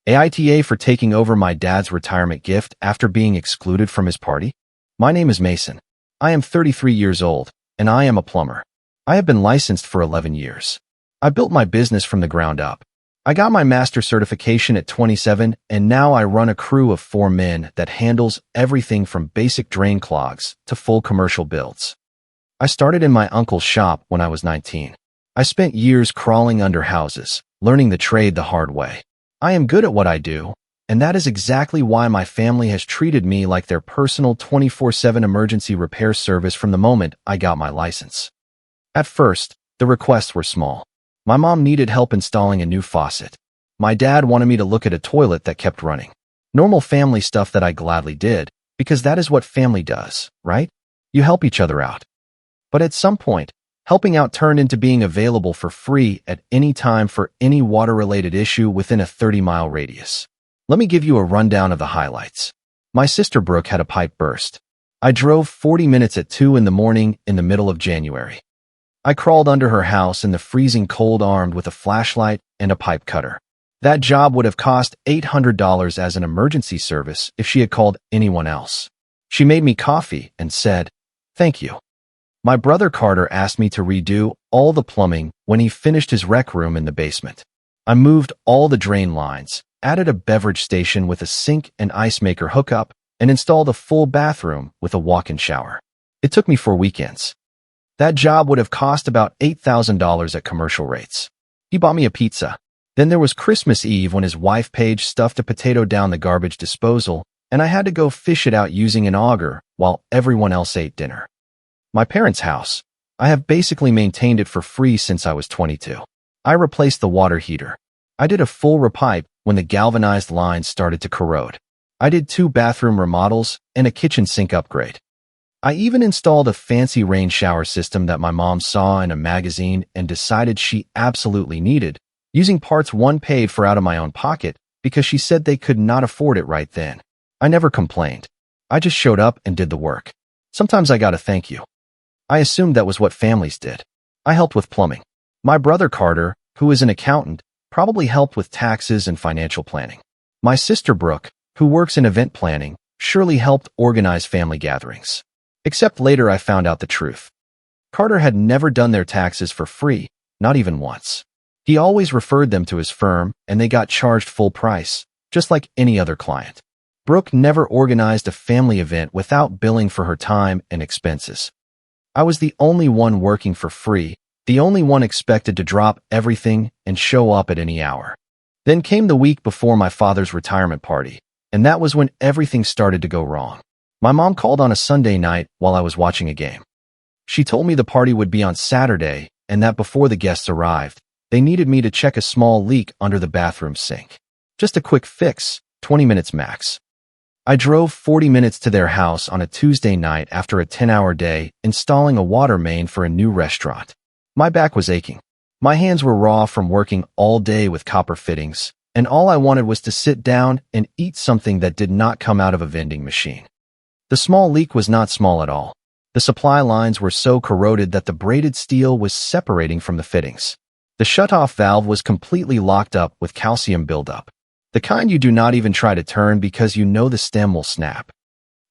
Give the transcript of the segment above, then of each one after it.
AITA for taking over my dad's retirement gift after being excluded from his party? My name is Mason. I am 33 years old, and I am a plumber. I have been licensed for 11 years. I built my business from the ground up. I got my master certification at 27, and now I run a crew of 4 men that handles everything from basic drain clogs to full commercial builds. I started in my uncle's shop when I was 19. I spent years crawling under houses, learning the trade the hard way. I am good at what I do, and that is exactly why my family has treated me like their personal 24/7 emergency repair service from the moment I got my license. At first, the requests were small. My mom needed help installing a new faucet. My dad wanted me to look at a toilet that kept running. Normal family stuff that I gladly did, because that is what family does, right? You help each other out. But at some point, helping out turned into being available for free at any time for any water-related issue within a 30-mile radius. Let me give you a rundown of the highlights. My sister Brooke had a pipe burst. I drove 40 minutes at 2 in the morning in the middle of January. I crawled under her house in the freezing cold armed with a flashlight and a pipe cutter. That job would have cost $800 as an emergency service if she had called anyone else. She made me coffee and said, "Thank you." My brother Carter asked me to redo all the plumbing when he finished his rec room in the basement. I moved all the drain lines, added a beverage station with a sink and ice maker hookup, and installed a full bathroom with a walk-in shower. It took me 4 weekends. That job would have cost about $8,000 at commercial rates. He bought me a pizza. Then there was Christmas Eve when his wife Paige stuffed a potato down the garbage disposal, and I had to go fish it out using an auger while everyone else ate dinner. My parents' house. I have basically maintained it for free since I was 22. I replaced the water heater. I did a full repipe when the galvanized lines started to corrode. I did 2 bathroom remodels and a kitchen sink upgrade. I even installed a fancy rain shower system that my mom saw in a magazine and decided she absolutely needed, using parts unpaid for out of my own pocket because she said they could not afford it right then. I never complained. I just showed up and did the work. Sometimes I got a thank you. I assumed that was what families did. I helped with plumbing. My brother Carter, who is an accountant, probably helped with taxes and financial planning. My sister Brooke, who works in event planning, surely helped organize family gatherings. Except later I found out the truth. Carter had never done their taxes for free, not even once. He always referred them to his firm, and they got charged full price, just like any other client. Brooke never organized a family event without billing for her time and expenses. I was the only one working for free, the only one expected to drop everything and show up at any hour. Then came the week before my father's retirement party, and that was when everything started to go wrong. My mom called on a Sunday night while I was watching a game. She told me the party would be on Saturday and that before the guests arrived, they needed me to check a small leak under the bathroom sink. Just a quick fix, 20 minutes max. I drove 40 minutes to their house on a Tuesday night after a 10-hour day installing a water main for a new restaurant. My back was aching. My hands were raw from working all day with copper fittings, and all I wanted was to sit down and eat something that did not come out of a vending machine. The small leak was not small at all. The supply lines were so corroded that the braided steel was separating from the fittings. The shutoff valve was completely locked up with calcium buildup. The kind you do not even try to turn because you know the stem will snap.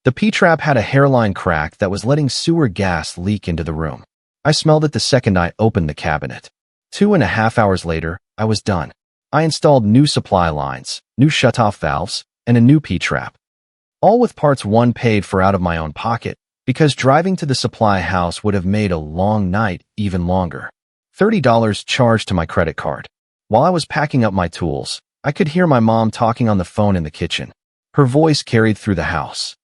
The P-trap had a hairline crack that was letting sewer gas leak into the room. I smelled it the second I opened the cabinet. 2.5 hours later, I was done. I installed new supply lines, new shutoff valves, and a new P-trap. All with parts unpaid for out of my own pocket, because driving to the supply house would have made a long night even longer. $30 charged to my credit card. While I was packing up my tools, I could hear my mom talking on the phone in the kitchen. Her voice carried through the house.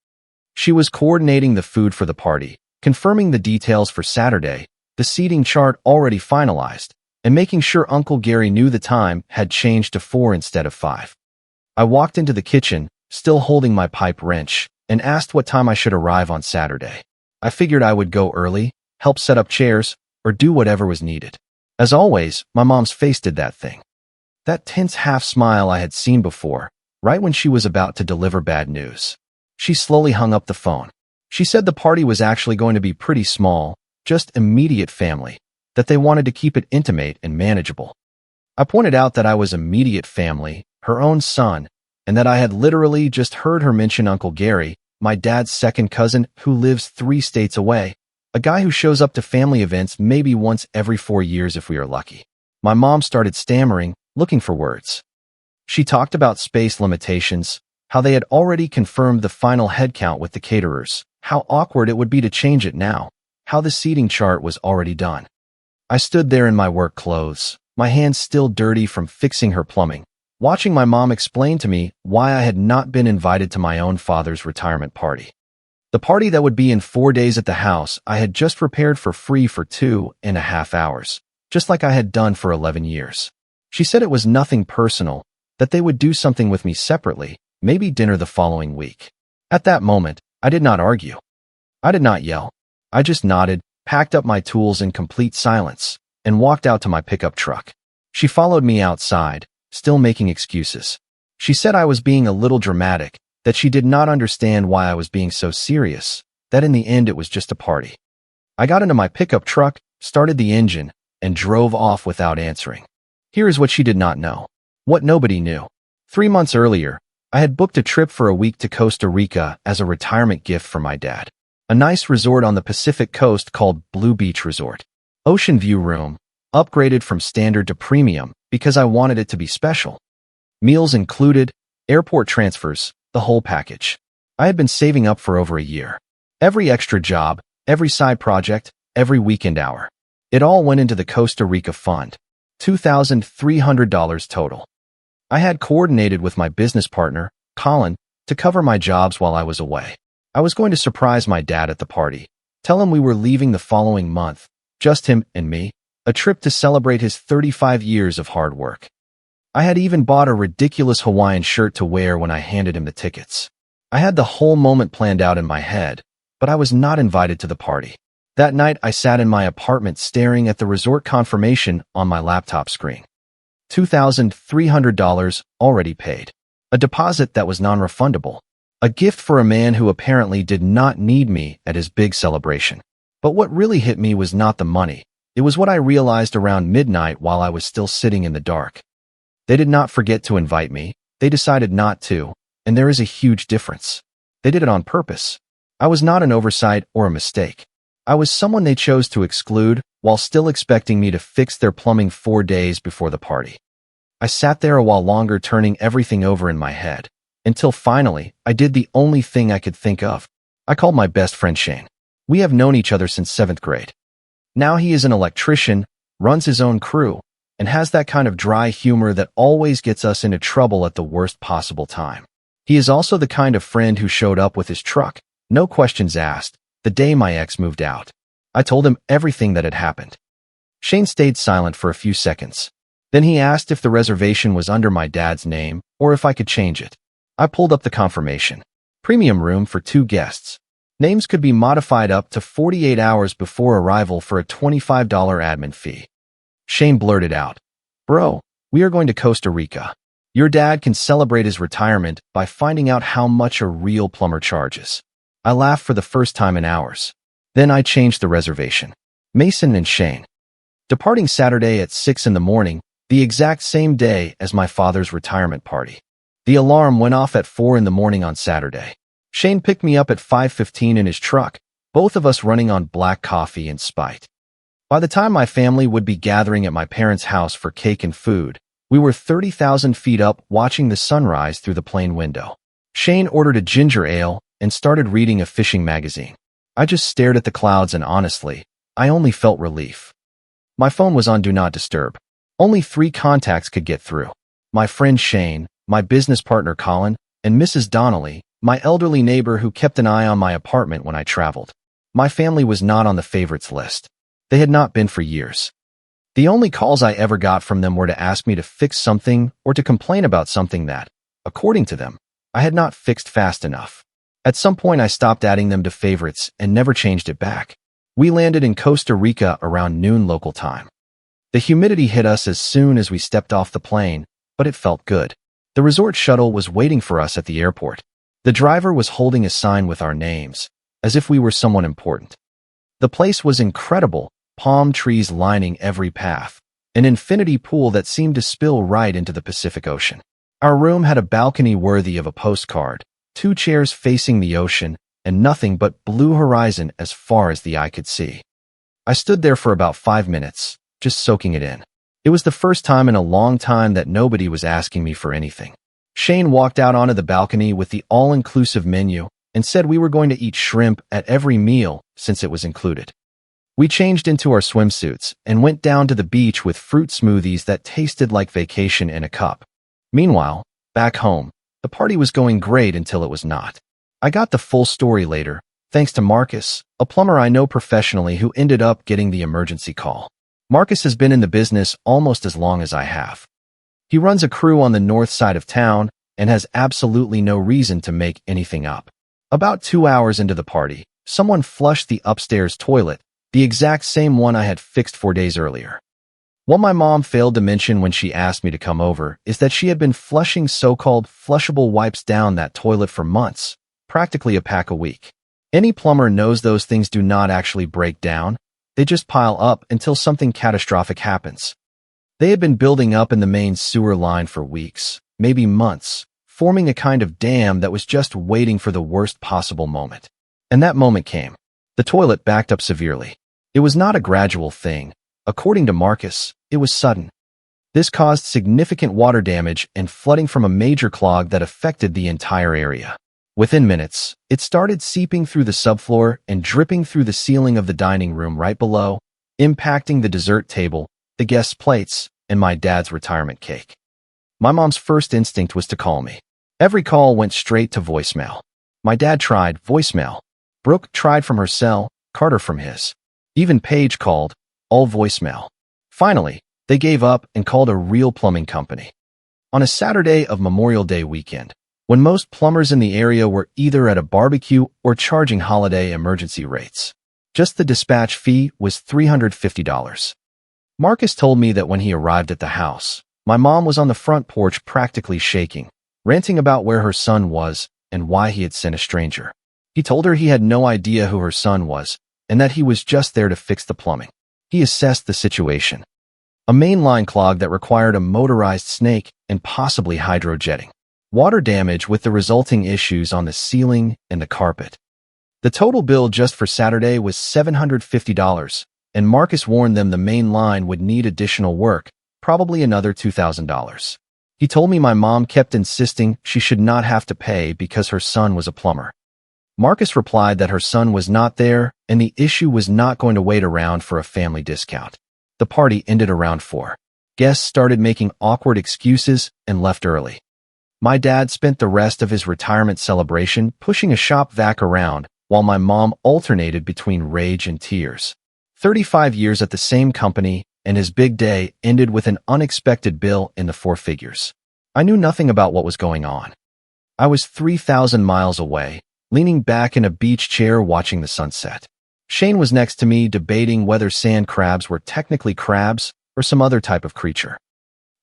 She was coordinating the food for the party, confirming the details for Saturday, the seating chart already finalized, and making sure Uncle Gary knew the time had changed to 4 instead of 5. I walked into the kitchen, still holding my pipe wrench, and asked what time I should arrive on Saturday. I figured I would go early, help set up chairs, or do whatever was needed. As always, my mom's face did that thing. That tense half smile I had seen before, right when she was about to deliver bad news. She slowly hung up the phone. She said the party was actually going to be pretty small, just immediate family, that they wanted to keep it intimate and manageable. I pointed out that I was immediate family, her own son, and that I had literally just heard her mention Uncle Gary, my dad's second cousin who lives 3 states away, a guy who shows up to family events maybe once every 4 years if we are lucky. My mom started stammering, looking for words. She talked about space limitations, how they had already confirmed the final headcount with the caterers, how awkward it would be to change it now, how the seating chart was already done. I stood there in my work clothes, my hands still dirty from fixing her plumbing, watching my mom explain to me why I had not been invited to my own father's retirement party. The party that would be in 4 days at the house I had just prepared for free for 2.5 hours, just like I had done for 11 years. She said it was nothing personal, that they would do something with me separately, maybe dinner the following week. At that moment, I did not argue. I did not yell. I just nodded, packed up my tools in complete silence, and walked out to my pickup truck. She followed me outside, still making excuses. She said I was being a little dramatic, that she did not understand why I was being so serious, that in the end it was just a party. I got into my pickup truck, started the engine, and drove off without answering. Here is what she did not know. What nobody knew. 3 months earlier, I had booked a trip for a week to Costa Rica as a retirement gift for my dad. A nice resort on the Pacific coast called Blue Beach Resort. Ocean view room, upgraded from standard to premium because I wanted it to be special. Meals included, airport transfers, the whole package. I had been saving up for over a year. Every extra job, every side project, every weekend hour. It all went into the Costa Rica fund. $2,300 total. I had coordinated with my business partner, Colin, to cover my jobs while I was away. I was going to surprise my dad at the party, tell him we were leaving the following month, just him and me, a trip to celebrate his 35 years of hard work. I had even bought a ridiculous Hawaiian shirt to wear when I handed him the tickets. I had the whole moment planned out in my head, but I was not invited to the party. That night, I sat in my apartment staring at the resort confirmation on my laptop screen. $2,300 already paid. A deposit that was non-refundable. A gift for a man who apparently did not need me at his big celebration. But what really hit me was not the money. It was what I realized around midnight while I was still sitting in the dark. They did not forget to invite me. They decided not to, and there is a huge difference. They did it on purpose. I was not an oversight or a mistake. I was someone they chose to exclude while still expecting me to fix their plumbing 4 days before the party. I sat there a while longer turning everything over in my head, until finally, I did the only thing I could think of. I called my best friend Shane. We have known each other since 7th grade. Now he is an electrician, runs his own crew, and has that kind of dry humor that always gets us into trouble at the worst possible time. He is also the kind of friend who showed up with his truck, no questions asked, the day my ex moved out. I told him everything that had happened. Shane stayed silent for a few seconds. Then he asked if the reservation was under my dad's name or if I could change it. I pulled up the confirmation. Premium room for 2 guests. Names could be modified up to 48 hours before arrival for a $25 admin fee. Shane blurted out, "Bro, we are going to Costa Rica. Your dad can celebrate his retirement by finding out how much a real plumber charges." I laughed for the first time in hours. Then I changed the reservation. Mason and Shane. Departing Saturday at 6 in the morning, the exact same day as my father's retirement party. The alarm went off at 4 in the morning on Saturday. Shane picked me up at 5:15 in his truck, both of us running on black coffee and spite. By the time my family would be gathering at my parents' house for cake and food, we were 30,000 feet up watching the sunrise through the plane window. Shane ordered a ginger ale and started reading a fishing magazine. I just stared at the clouds and honestly, I only felt relief. My phone was on Do Not Disturb. Only 3 contacts could get through. My friend Shane, my business partner Colin, and Mrs. Donnelly, my elderly neighbor who kept an eye on my apartment when I traveled. My family was not on the favorites list. They had not been for years. The only calls I ever got from them were to ask me to fix something or to complain about something that, according to them, I had not fixed fast enough. At some point, I stopped adding them to favorites and never changed it back. We landed in Costa Rica around noon local time. The humidity hit us as soon as we stepped off the plane, but it felt good. The resort shuttle was waiting for us at the airport. The driver was holding a sign with our names, as if we were someone important. The place was incredible, palm trees lining every path, an infinity pool that seemed to spill right into the Pacific Ocean. Our room had a balcony worthy of a postcard, 2 chairs facing the ocean, and nothing but blue horizon as far as the eye could see. I stood there for about 5 minutes, just soaking it in. It was the first time in a long time that nobody was asking me for anything. Shane walked out onto the balcony with the all-inclusive menu and said we were going to eat shrimp at every meal since it was included. We changed into our swimsuits and went down to the beach with fruit smoothies that tasted like vacation in a cup. Meanwhile, back home, the party was going great until it was not. I got the full story later, thanks to Marcus, a plumber I know professionally who ended up getting the emergency call. Marcus has been in the business almost as long as I have. He runs a crew on the north side of town and has absolutely no reason to make anything up. About 2 hours into the party, someone flushed the upstairs toilet, the exact same one I had fixed 4 days earlier. What my mom failed to mention when she asked me to come over is that she had been flushing so-called flushable wipes down that toilet for months, practically a pack a week. Any plumber knows those things do not actually break down. They just pile up until something catastrophic happens. They had been building up in the main sewer line for weeks, maybe months, forming a kind of dam that was just waiting for the worst possible moment. And that moment came. The toilet backed up severely. It was not a gradual thing. According to Marcus, it was sudden. This caused significant water damage and flooding from a major clog that affected the entire area. Within minutes, it started seeping through the subfloor and dripping through the ceiling of the dining room right below, impacting the dessert table, the guests' plates, and my dad's retirement cake. My mom's first instinct was to call me. Every call went straight to voicemail. My dad tried voicemail. Brooke tried from her cell, Carter from his. Even Paige called, all voicemail. Finally, they gave up and called a real plumbing company. On a Saturday of Memorial Day weekend, when most plumbers in the area were either at a barbecue or charging holiday emergency rates. Just the dispatch fee was $350. Marcus told me that when he arrived at the house, my mom was on the front porch practically shaking, ranting about where her son was and why he had sent a stranger. He told her he had no idea who her son was and that he was just there to fix the plumbing. He assessed the situation. A main line clog that required a motorized snake and possibly hydrojetting. Water damage with the resulting issues on the ceiling and the carpet. The total bill just for Saturday was $750, and Marcus warned them the main line would need additional work, probably another $2,000. He told me my mom kept insisting she should not have to pay because her son was a plumber. Marcus replied that her son was not there and the issue was not going to wait around for a family discount. The party ended around 4. Guests started making awkward excuses and left early. My dad spent the rest of his retirement celebration pushing a shop vac around while my mom alternated between rage and tears. 35 years at the same company, and his big day ended with an unexpected bill in the 4 figures. I knew nothing about what was going on. I was 3,000 miles away, leaning back in a beach chair watching the sunset. Shane was next to me debating whether sand crabs were technically crabs or some other type of creature.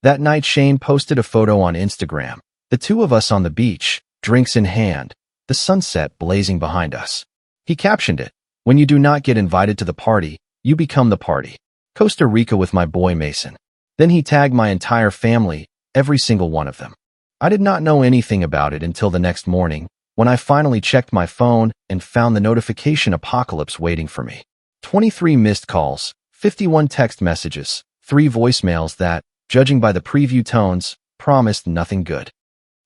That night Shane posted a photo on Instagram. The two of us on the beach, drinks in hand, the sunset blazing behind us. He captioned it, "When you do not get invited to the party, you become the party. Costa Rica with my boy Mason." Then he tagged my entire family, every single one of them. I did not know anything about it until the next morning, when I finally checked my phone and found the notification apocalypse waiting for me. 23 missed calls, 51 text messages, 3 voicemails that, judging by the preview tones, promised nothing good.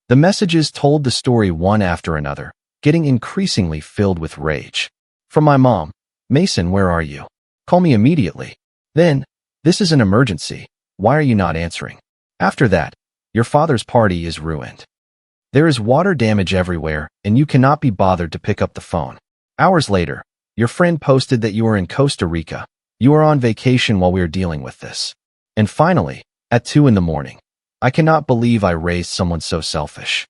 The messages told the story one after another, getting increasingly filled with rage. From my mom, "Mason, where are you? Call me immediately." Then, "This is an emergency. Why are you not answering?" After that, "Your father's party is ruined. There is water damage everywhere, and you cannot be bothered to pick up the phone." Hours later, "Your friend posted that you are in Costa Rica. You are on vacation while we are dealing with this." And finally, at 2 in the morning, "I cannot believe I raised someone so selfish."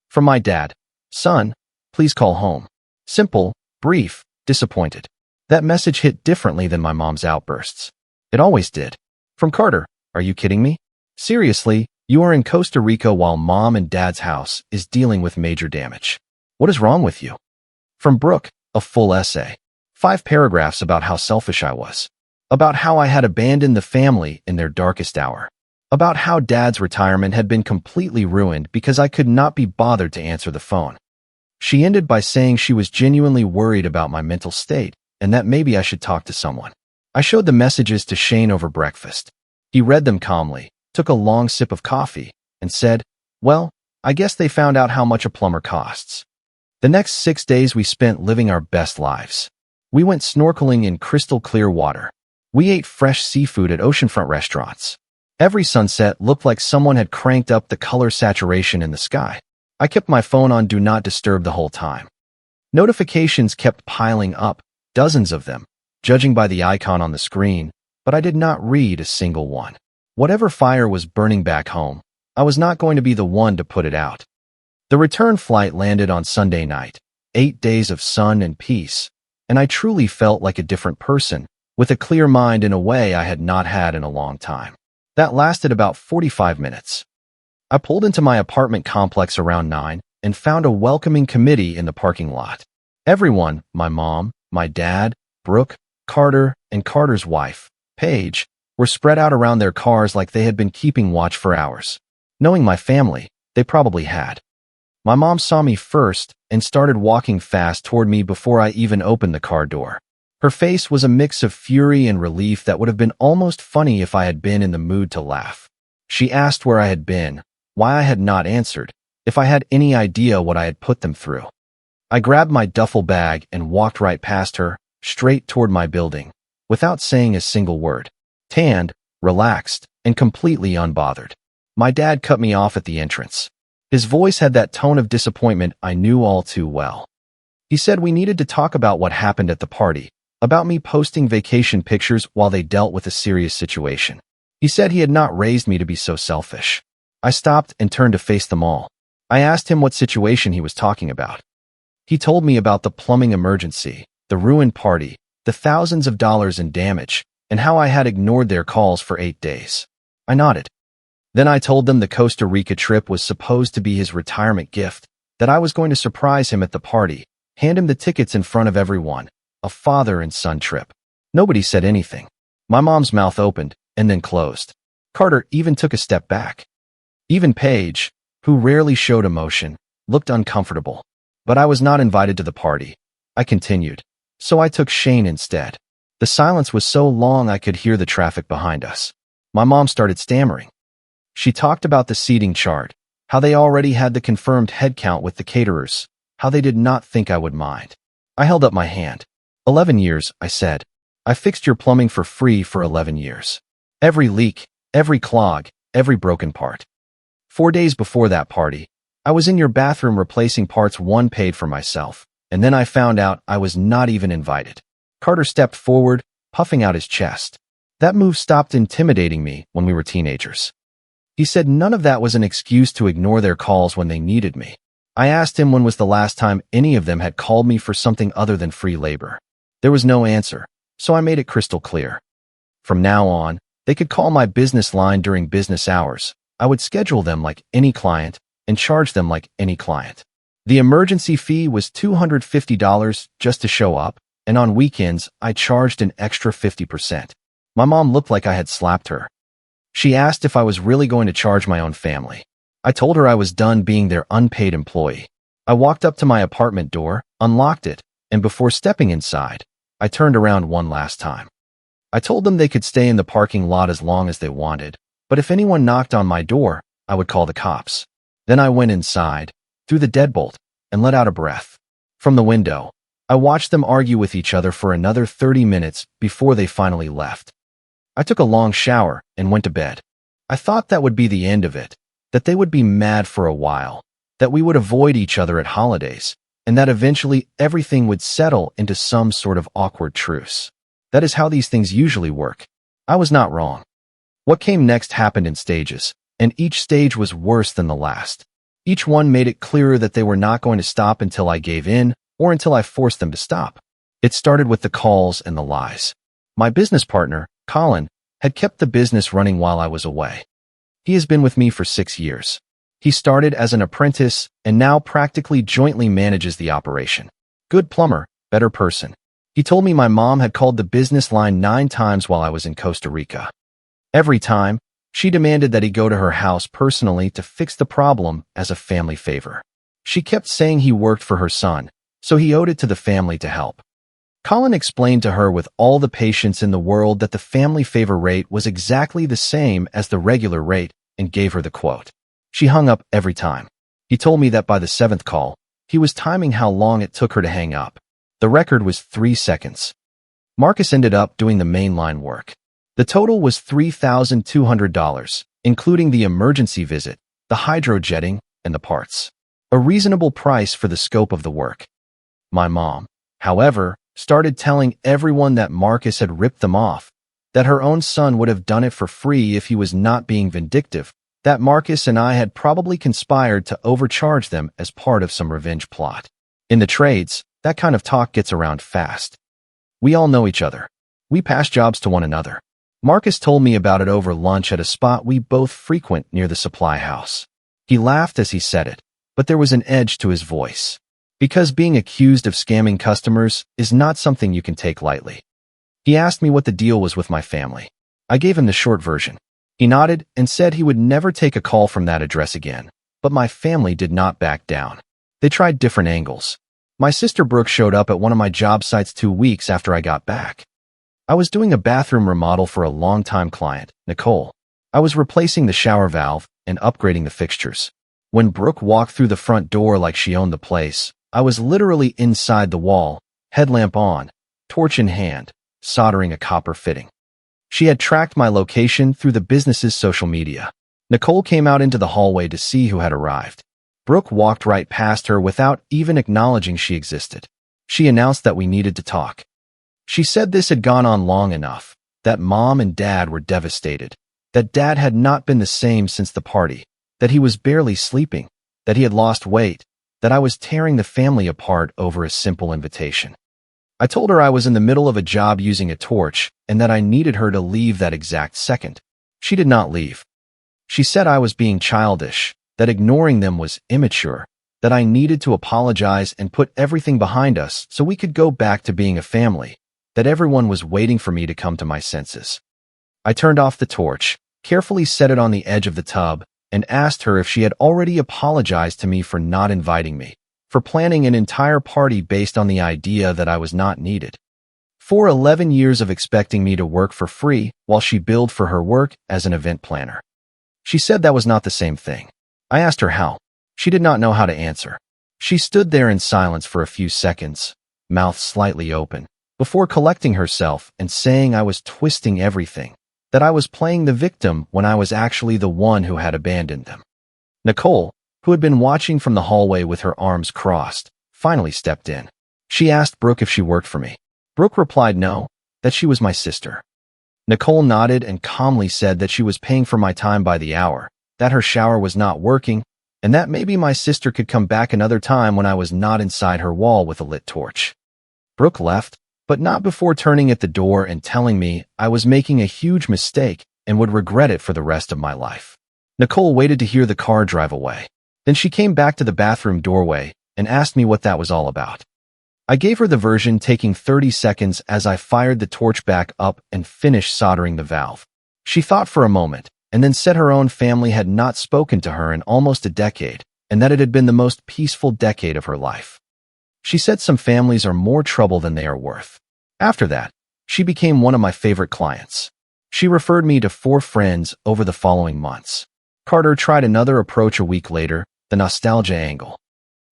From my dad, "Son, please call home." Simple, brief, disappointed. That message hit differently than my mom's outbursts. It always did. From Carter, "Are you kidding me? Seriously, you are in Costa Rica while mom and dad's house is dealing with major damage. What is wrong with you?" From Brooke, a full essay. 5 paragraphs about how selfish I was. About how I had abandoned the family in their darkest hour. about how Dad's retirement had been completely ruined because I could not be bothered to answer the phone. She ended by saying she was genuinely worried about my mental state and that maybe I should talk to someone. I showed the messages to Shane over breakfast. He read them calmly, took a long sip of coffee, and said, "Well, I guess they found out how much a plumber costs." The next 6 days we spent living our best lives. We went snorkeling in crystal clear water. We ate fresh seafood at oceanfront restaurants. Every sunset looked like someone had cranked up the color saturation in the sky. I kept my phone on Do Not Disturb the whole time. Notifications kept piling up, dozens of them, judging by the icon on the screen, but I did not read a single one. Whatever fire was burning back home, I was not going to be the one to put it out. The return flight landed on Sunday night, 8 days of sun and peace, and I truly felt like a different person, with a clear mind in a way I had not had in a long time. That lasted about 45 minutes. I pulled into my apartment complex around 9 and found a welcoming committee in the parking lot. Everyone, my mom, my dad, Brooke, Carter, and Carter's wife, Paige, were spread out around their cars like they had been keeping watch for hours. Knowing my family, they probably had. My mom saw me first and started walking fast toward me before I even opened the car door. Her face was a mix of fury and relief that would have been almost funny if I had been in the mood to laugh. She asked where I had been, why I had not answered, if I had any idea what I had put them through. I grabbed my duffel bag and walked right past her, straight toward my building, without saying a single word. Tanned, relaxed, and completely unbothered. My dad cut me off at the entrance. His voice had that tone of disappointment I knew all too well. He said we needed to talk about what happened at the party, about me posting vacation pictures while they dealt with a serious situation. He said he had not raised me to be so selfish. I stopped and turned to face them all. I asked him what situation he was talking about. He told me about the plumbing emergency, the ruined party, the thousands of dollars in damage, and how I had ignored their calls for 8 days. I nodded. Then I told them the Costa Rica trip was supposed to be his retirement gift, that I was going to surprise him at the party, hand him the tickets in front of everyone, a father and son trip. Nobody said anything. My mom's mouth opened and then closed. Carter even took a step back. Even Paige, who rarely showed emotion, looked uncomfortable. But I was not invited to the party. I continued. So I took Shane instead. The silence was so long I could hear the traffic behind us. My mom started stammering. She talked about the seating chart, how they already had the confirmed head count with the caterers, how they did not think I would mind. I held up my hand. 11 years, I said. I fixed your plumbing for free for 11 years. Every leak, every clog, every broken part. 4 days before that party, I was in your bathroom replacing parts unpaid for myself, and then I found out I was not even invited. Carter stepped forward, puffing out his chest. That move stopped intimidating me when we were teenagers. He said none of that was an excuse to ignore their calls when they needed me. I asked him when was the last time any of them had called me for something other than free labor. There was no answer, so I made it crystal clear. From now on, they could call my business line during business hours. I would schedule them like any client and charge them like any client. The emergency fee was $250 just to show up, and on weekends, I charged an extra 50%. My mom looked like I had slapped her. She asked if I was really going to charge my own family. I told her I was done being their unpaid employee. I walked up to my apartment door, unlocked it, and before stepping inside, I turned around one last time. I told them they could stay in the parking lot as long as they wanted, but if anyone knocked on my door, I would call the cops. Then I went inside, threw the deadbolt, and let out a breath. From the window, I watched them argue with each other for another 30 minutes before they finally left. I took a long shower and went to bed. I thought that would be the end of it, that they would be mad for a while, that we would avoid each other at holidays, and that eventually everything would settle into some sort of awkward truce. That is how these things usually work. I was not wrong. What came next happened in stages, and each stage was worse than the last. Each one made it clearer that they were not going to stop until I gave in, or until I forced them to stop. It started with the calls and the lies. My business partner, Colin, had kept the business running while I was away. He has been with me for 6 years. He started as an apprentice and now practically jointly manages the operation. Good plumber, better person. He told me my mom had called the business line 9 times while I was in Costa Rica. Every time, She demanded that he go to her house personally to fix the problem as a family favor. She kept saying he worked for her son, so he owed it to the family to help. Colin explained to her with all the patience in the world that the family favor rate was exactly the same as the regular rate and gave her the quote. She hung up every time. He told me that by the seventh call, he was timing how long it took her to hang up. The record was 3 seconds. Marcus ended up doing the mainline work. The total was $3,200, including the emergency visit, the hydrojetting, and the parts. A reasonable price for the scope of the work. My mom, however, started telling everyone that Marcus had ripped them off, that her own son would have done it for free if he was not being vindictive, that Marcus and I had probably conspired to overcharge them as part of some revenge plot. In the trades, that kind of talk gets around fast. We all know each other. We pass jobs to one another. Marcus told me about it over lunch at a spot we both frequent near the supply house. He laughed as he said it, but there was an edge to his voice. Because being accused of scamming customers is not something you can take lightly. He asked me what the deal was with my family. I gave him the short version. He nodded and said he would never take a call from that address again, but my family did not back down. They tried different angles. My sister Brooke showed up at one of my job sites 2 weeks after I got back. I was doing a bathroom remodel for a longtime client, Nicole. I was replacing the shower valve and upgrading the fixtures. When Brooke walked through the front door like she owned the place, I was literally inside the wall, headlamp on, torch in hand, soldering a copper fitting. She had tracked my location through the business's social media. Nicole came out into the hallway to see who had arrived. Brooke walked right past her without even acknowledging she existed. She announced that we needed to talk. She said this had gone on long enough, that Mom and Dad were devastated, that Dad had not been the same since the party, that he was barely sleeping, that he had lost weight, that I was tearing the family apart over a simple invitation. I told her I was in the middle of a job using a torch and that I needed her to leave that exact second. She did not leave. She said I was being childish, that ignoring them was immature, that I needed to apologize and put everything behind us so we could go back to being a family, that everyone was waiting for me to come to my senses. I turned off the torch, carefully set it on the edge of the tub, and asked her if she had already apologized to me for not inviting me, for planning an entire party based on the idea that I was not needed. For 11 years of expecting me to work for free while she billed for her work as an event planner. She said that was not the same thing. I asked her how. She did not know how to answer. She stood there in silence for a few seconds, mouth slightly open, before collecting herself and saying I was twisting everything, that I was playing the victim when I was actually the one who had abandoned them. Nicole, who had been watching from the hallway with her arms crossed, finally stepped in. She asked Brooke if she worked for me. Brooke replied no, that she was my sister. Nicole nodded and calmly said that she was paying for my time by the hour, that her shower was not working, and that maybe my sister could come back another time when I was not inside her wall with a lit torch. Brooke left, but not before turning at the door and telling me I was making a huge mistake and would regret it for the rest of my life. Nicole waited to hear the car drive away. Then she came back to the bathroom doorway and asked me what that was all about. I gave her the version, taking 30 seconds as I fired the torch back up and finished soldering the valve. She thought for a moment and then said her own family had not spoken to her in almost a decade and that it had been the most peaceful decade of her life. She said some families are more trouble than they are worth. After that, she became one of my favorite clients. She referred me to 4 friends over the following months. Carter tried another approach a week later, the nostalgia angle.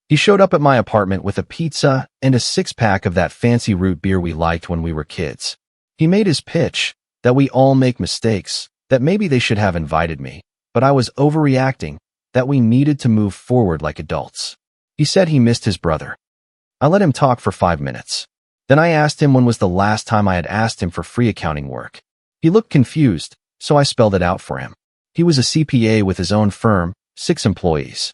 He showed up at my apartment with a pizza and a 6-pack of that fancy root beer we liked when we were kids. He made his pitch, that we all make mistakes, that maybe they should have invited me, but I was overreacting, that we needed to move forward like adults. He said he missed his brother. I let him talk for 5 minutes. Then I asked him when was the last time I had asked him for free accounting work. He looked confused, so I spelled it out for him. He was a CPA with his own firm, 6 employees.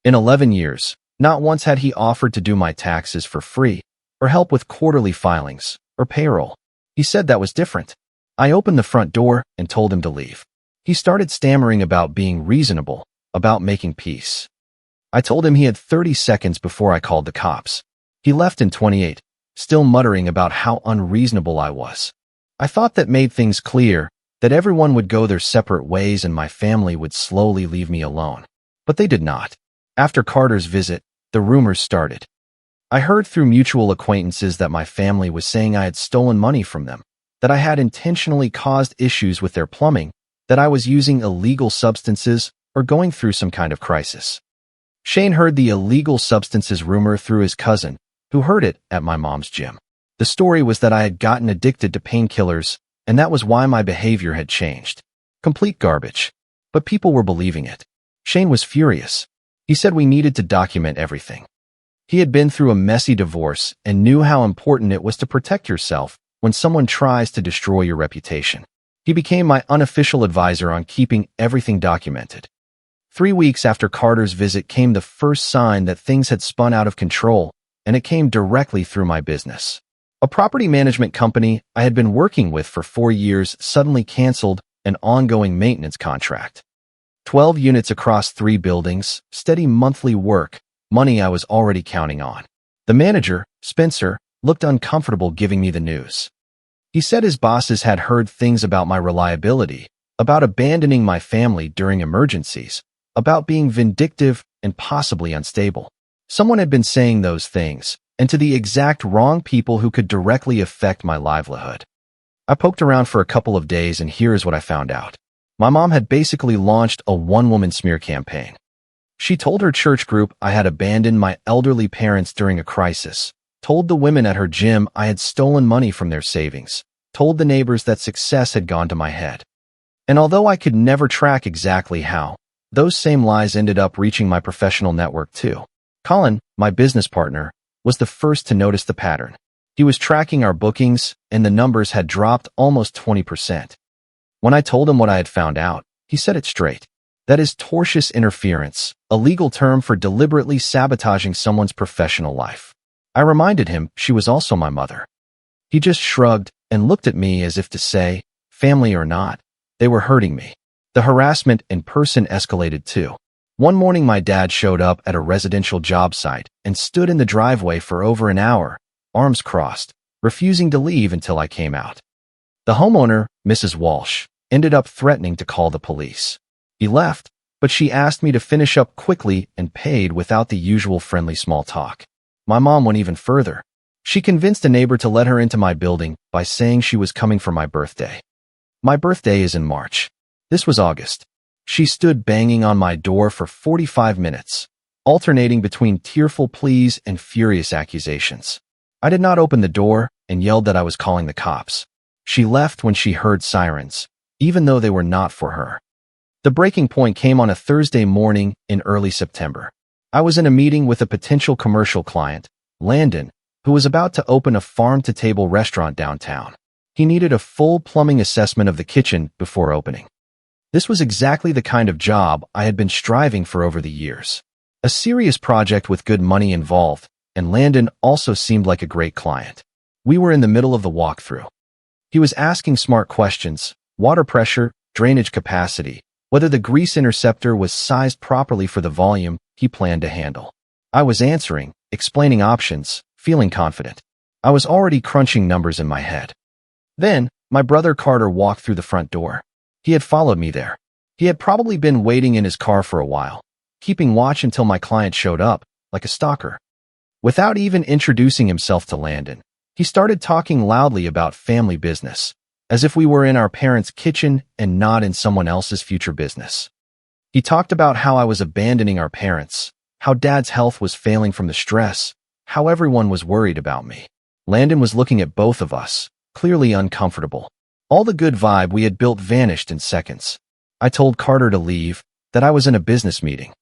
In 11 years, not once had he offered to do my taxes for free, or help with quarterly filings, or payroll. He said that was different. I opened the front door and told him to leave. He started stammering about being reasonable, about making peace. I told him he had 30 seconds before I called the cops. He left in 28, still muttering about how unreasonable I was. I thought that made things clear, that everyone would go their separate ways and my family would slowly leave me alone. But they did not. After Carter's visit, the rumors started. I heard through mutual acquaintances that my family was saying I had stolen money from them, that I had intentionally caused issues with their plumbing, that I was using illegal substances or going through some kind of crisis. Shane heard the illegal substances rumor through his cousin, who heard it at my mom's gym. The story was that I had gotten addicted to painkillers, and that was why my behavior had changed. Complete garbage. But people were believing it. Shane was furious. He said we needed to document everything. He had been through a messy divorce and knew how important it was to protect yourself when someone tries to destroy your reputation. He became my unofficial advisor on keeping everything documented. 3 weeks after Carter's visit came the first sign that things had spun out of control, and it came directly through my business. A property management company I had been working with for 4 years suddenly canceled an ongoing maintenance contract. 12 units across 3 buildings, steady monthly work, money I was already counting on. The manager, Spencer, looked uncomfortable giving me the news. He said his bosses had heard things about my reliability, about abandoning my family during emergencies, about being vindictive and possibly unstable. Someone had been saying those things, and to the exact wrong people who could directly affect my livelihood. I poked around for a couple of days, and here's what I found out. My mom had basically launched a one-woman smear campaign. She told her church group I had abandoned my elderly parents during a crisis, told the women at her gym I had stolen money from their savings, told the neighbors that success had gone to my head. And although I could never track exactly how, those same lies ended up reaching my professional network too. Colin, my business partner, was the first to notice the pattern. He was tracking our bookings, and the numbers had dropped almost 20%. When I told him what I had found out, he said it straight. That is tortious interference, a legal term for deliberately sabotaging someone's professional life. I reminded him she was also my mother. He just shrugged and looked at me as if to say, family or not, they were hurting me. The harassment in person escalated too. One morning my dad showed up at a residential job site and stood in the driveway for over an hour, arms crossed, refusing to leave until I came out. The homeowner, Mrs. Walsh, ended up threatening to call the police. He left, but she asked me to finish up quickly and paid without the usual friendly small talk. My mom went even further. She convinced a neighbor to let her into my building by saying she was coming for my birthday. My birthday is in March. This was August. She stood banging on my door for 45 minutes, alternating between tearful pleas and furious accusations. I did not open the door and yelled that I was calling the cops. She left when she heard sirens, even though they were not for her. The breaking point came on a Thursday morning in early September. I was in a meeting with a potential commercial client, Landon, who was about to open a farm-to-table restaurant downtown. He needed a full plumbing assessment of the kitchen before opening. This was exactly the kind of job I had been striving for over the years. A serious project with good money involved, and Landon also seemed like a great client. We were in the middle of the walkthrough. He was asking smart questions: water pressure, drainage capacity, whether the grease interceptor was sized properly for the volume he planned to handle. I was answering, explaining options, feeling confident. I was already crunching numbers in my head. Then, my brother Carter walked through the front door. He had followed me there. He had probably been waiting in his car for a while, keeping watch until my client showed up, like a stalker. Without even introducing himself to Landon, he started talking loudly about family business, as if we were in our parents' kitchen and not in someone else's future business. He talked about how I was abandoning our parents, how Dad's health was failing from the stress, how everyone was worried about me. Landon was looking at both of us, clearly uncomfortable. All the good vibe we had built vanished in seconds. I told Carter to leave, that I was in a business meeting.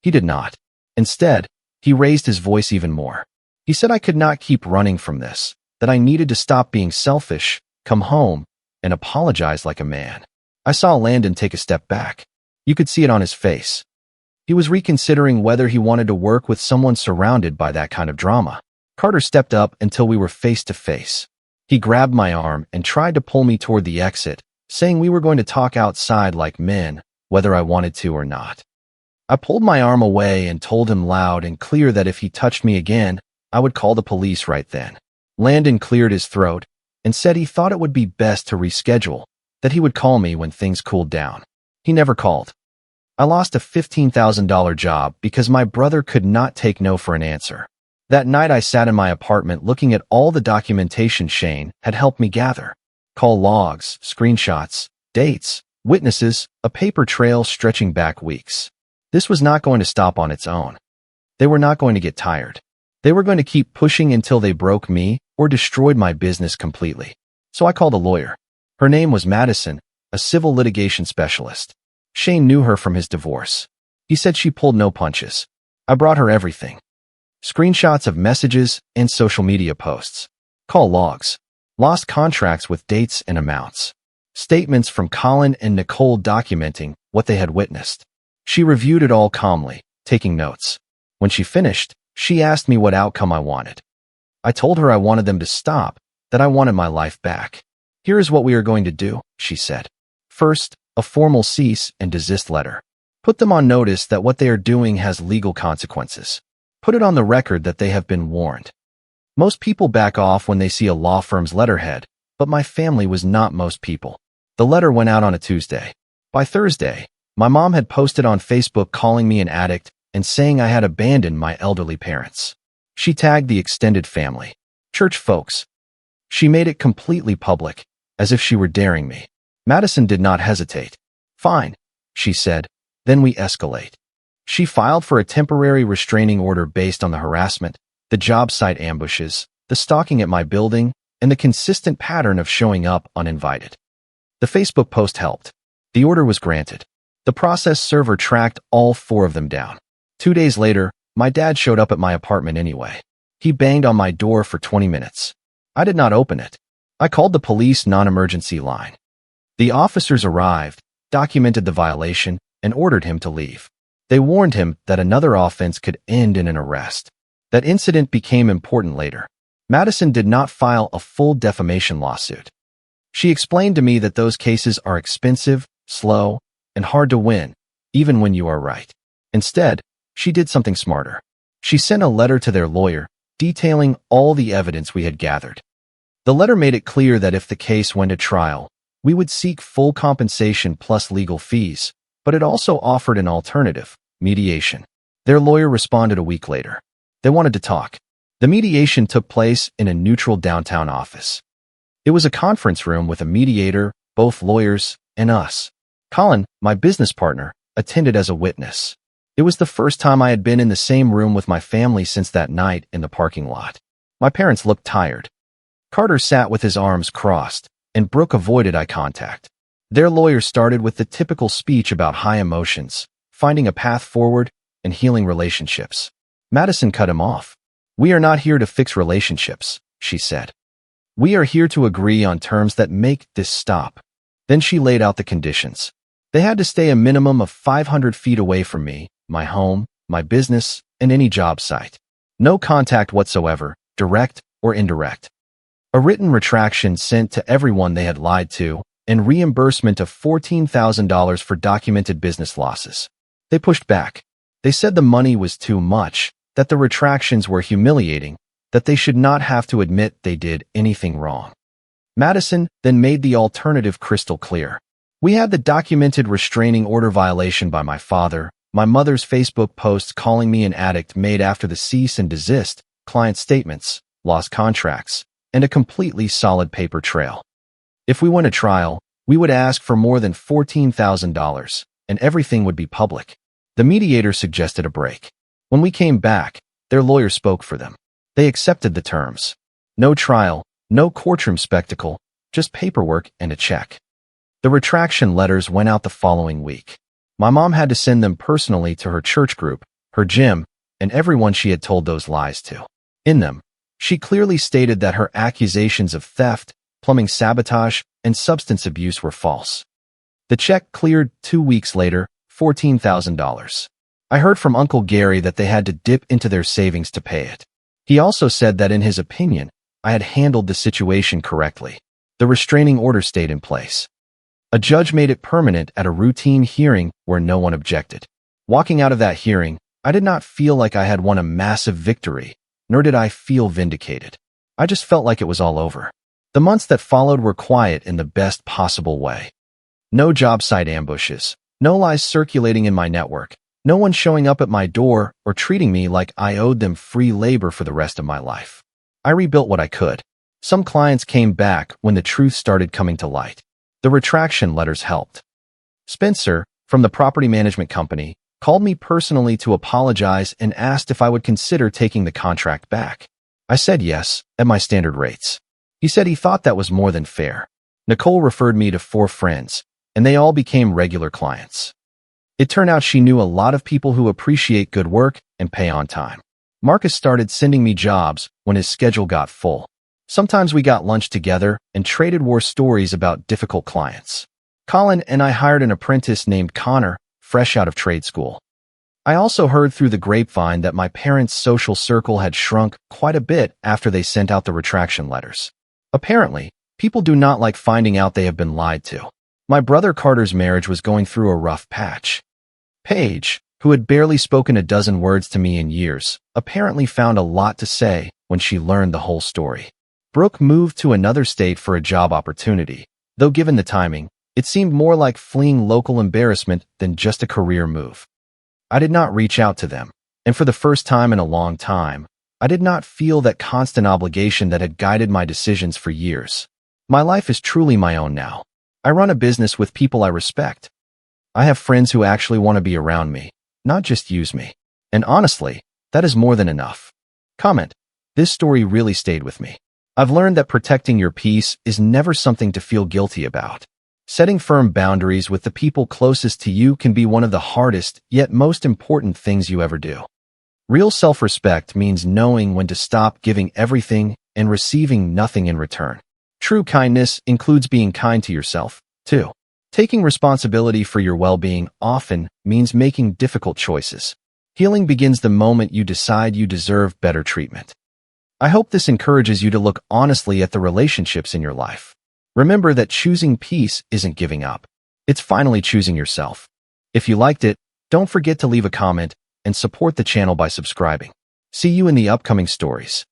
He did not. Instead, he raised his voice even more. He said I could not keep running from this, that I needed to stop being selfish, come home, and apologize like a man. I saw Landon take a step back. You could see it on his face. He was reconsidering whether he wanted to work with someone surrounded by that kind of drama. Carter stepped up until we were face to face. He grabbed my arm and tried to pull me toward the exit, saying we were going to talk outside like men, whether I wanted to or not. I pulled my arm away and told him loud and clear that if he touched me again, I would call the police right then. Landon cleared his throat and said he thought it would be best to reschedule, that he would call me when things cooled down. He never called. I lost a $15,000 job because my brother could not take no for an answer. That night I sat in my apartment looking at all the documentation Shane had helped me gather. Call logs, screenshots, dates, witnesses, a paper trail stretching back weeks. This was not going to stop on its own. They were not going to get tired. They were going to keep pushing until they broke me or destroyed my business completely. So I called a lawyer. Her name was Madison, a civil litigation specialist. Shane knew her from his divorce. He said she pulled no punches. I brought her everything. Screenshots of messages and social media posts. Call logs. Lost contracts with dates and amounts. Statements from Colin and Nicole documenting what they had witnessed. She reviewed it all calmly, taking notes. When she finished, she asked me what outcome I wanted. I told her I wanted them to stop, that I wanted my life back. Here is what we are going to do, she said. First, a formal cease and desist letter. Put them on notice that what they are doing has legal consequences. Put it on the record that they have been warned. Most people back off when they see a law firm's letterhead, but my family was not most people. The letter went out on a Tuesday. By Thursday, my mom had posted on Facebook calling me an addict and saying I had abandoned my elderly parents. She tagged the extended family, church folks. She made it completely public, as if she were daring me. Madison did not hesitate. Fine, she said, then we escalate. She filed for a temporary restraining order based on the harassment, the job site ambushes, the stalking at my building, and the consistent pattern of showing up uninvited. The Facebook post helped. The order was granted. The process server tracked all 4 of them down. 2 days later, my dad showed up at my apartment anyway. He banged on my door for 20 minutes. I did not open it. I called the police non-emergency line. The officers arrived, documented the violation, and ordered him to leave. They warned him that another offense could end in an arrest. That incident became important later. Madison did not file a full defamation lawsuit. She explained to me that those cases are expensive, slow, and hard to win, even when you are right. Instead, she did something smarter. She sent a letter to their lawyer, detailing all the evidence we had gathered. The letter made it clear that if the case went to trial, we would seek full compensation plus legal fees, but it also offered an alternative, mediation. Their lawyer responded a week later. They wanted to talk. The mediation took place in a neutral downtown office. It was a conference room with a mediator, both lawyers, and us. Colin, my business partner, attended as a witness. It was the first time I had been in the same room with my family since that night in the parking lot. My parents looked tired. Carter sat with his arms crossed, and Brooke avoided eye contact. Their lawyer started with the typical speech about high emotions, finding a path forward, and healing relationships. Madison cut him off. "We are not here to fix relationships," she said. "We are here to agree on terms that make this stop." Then she laid out the conditions. They had to stay a minimum of 500 feet away from me, my home, my business, and any job site. No contact whatsoever, direct or indirect. A written retraction sent to everyone they had lied to, and reimbursement of $14,000 for documented business losses. They pushed back. They said the money was too much, that the retractions were humiliating, that they should not have to admit they did anything wrong. Madison then made the alternative crystal clear. We had the documented restraining order violation by my father, my mother's Facebook posts calling me an addict made after the cease and desist, client statements, lost contracts, and a completely solid paper trail. If we went to trial, we would ask for more than $14,000, and everything would be public. The mediator suggested a break. When we came back, their lawyer spoke for them. They accepted the terms. No trial, no courtroom spectacle, just paperwork and a check. The retraction letters went out the following week. My mom had to send them personally to her church group, her gym, and everyone she had told those lies to. In them, she clearly stated that her accusations of theft, plumbing sabotage, and substance abuse were false. The check cleared 2 weeks later, $14,000. I heard from Uncle Gary that they had to dip into their savings to pay it. He also said that in his opinion, I had handled the situation correctly. The restraining order stayed in place. A judge made it permanent at a routine hearing where no one objected. Walking out of that hearing, I did not feel like I had won a massive victory, nor did I feel vindicated. I just felt like it was all over. The months that followed were quiet in the best possible way. No job site ambushes, no lies circulating in my network, no one showing up at my door or treating me like I owed them free labor for the rest of my life. I rebuilt what I could. Some clients came back when the truth started coming to light. The retraction letters helped. Spencer, from the property management company, called me personally to apologize and asked if I would consider taking the contract back. I said yes, at my standard rates. He said he thought that was more than fair. Nicole referred me to 4 friends, and they all became regular clients. It turned out she knew a lot of people who appreciate good work and pay on time. Marcus started sending me jobs when his schedule got full. Sometimes we got lunch together and traded war stories about difficult clients. Colin and I hired an apprentice named Connor, fresh out of trade school. I also heard through the grapevine that my parents' social circle had shrunk quite a bit after they sent out the retraction letters. Apparently, people do not like finding out they have been lied to. My brother Carter's marriage was going through a rough patch. Paige, who had barely spoken a dozen words to me in years, apparently found a lot to say when she learned the whole story. Brooke moved to another state for a job opportunity, though given the timing, it seemed more like fleeing local embarrassment than just a career move. I did not reach out to them, and for the first time in a long time, I did not feel that constant obligation that had guided my decisions for years. My life is truly my own now. I run a business with people I respect. I have friends who actually want to be around me, not just use me. And honestly, that is more than enough. Comment: this story really stayed with me. I've learned that protecting your peace is never something to feel guilty about. Setting firm boundaries with the people closest to you can be one of the hardest, yet most important things you ever do. Real self-respect means knowing when to stop giving everything and receiving nothing in return. True kindness includes being kind to yourself, too. Taking responsibility for your well-being often means making difficult choices. Healing begins the moment you decide you deserve better treatment. I hope this encourages you to look honestly at the relationships in your life. Remember that choosing peace isn't giving up. It's finally choosing yourself. If you liked it, don't forget to leave a comment and support the channel by subscribing. See you in the upcoming stories.